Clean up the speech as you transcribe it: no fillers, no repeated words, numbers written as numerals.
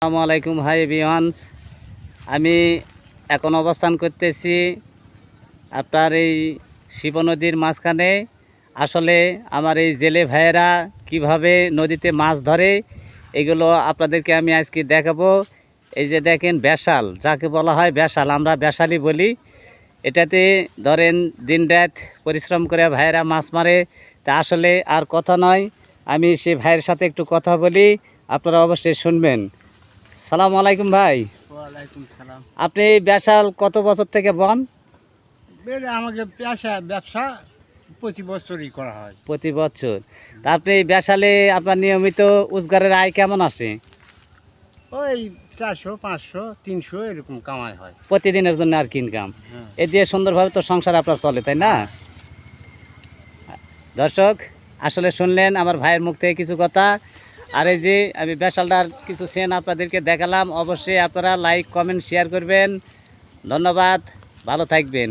আসসালামু আলাইকুম high everyone's. আমি এখন অবস্থান করতেছি আপনার এই শিব নদীর মাঝখানে। আসলে আমার এই জেলে ভাইয়েরা কিভাবে নদীতে মাছ ধরে এগুলো আপনাদেরকে আমি আজকে দেখাবো। এই যে দেখেন ব্যাসাল, যাকে বলা হয় ব্যাসাল, আমরা ব্যাসালই বলি। এটাতে ধরেন দিনরাত পরিশ্রম করে ভাইয়েরা মাছ মারে। তা আসলে আর কথা নয়, আমি সে ভাইয়ের সাথে একটু কথা বলি, আপনারা অবশ্যই শুনবেন। সালাম আলাইকুম ভাই। ওয়ালাইকুম সালাম। আপনি এই ব্যাসাল কত বছর থেকে বন? আমাকে ব্যবসা 25 বছরই করা হয়। প্রতি বছর। তা আপনি এই ব্যাসালে আপনার নিয়মিত রোজগারের আয় কেমন আসে? ওই 400, 500, 300 এরকম কামাই হয়। প্রতিদিনের জন্য আর কি ইনকাম? হ্যাঁ। এ দিয়ে সুন্দরভাবে তো সংসার আপনার চলে, তাই না? দর্শক, আসলে শুনলেন আমার ভাইয়ের মুখ থেকে কিছু কথা। আর এই যে আমি ব্যাসালটার কিছু সেন আপনাদেরকে দেখালাম। অবশ্যই আপনারা লাইক, কমেন্ট, শেয়ার করবেন। ধন্যবাদ, ভালো থাকবেন।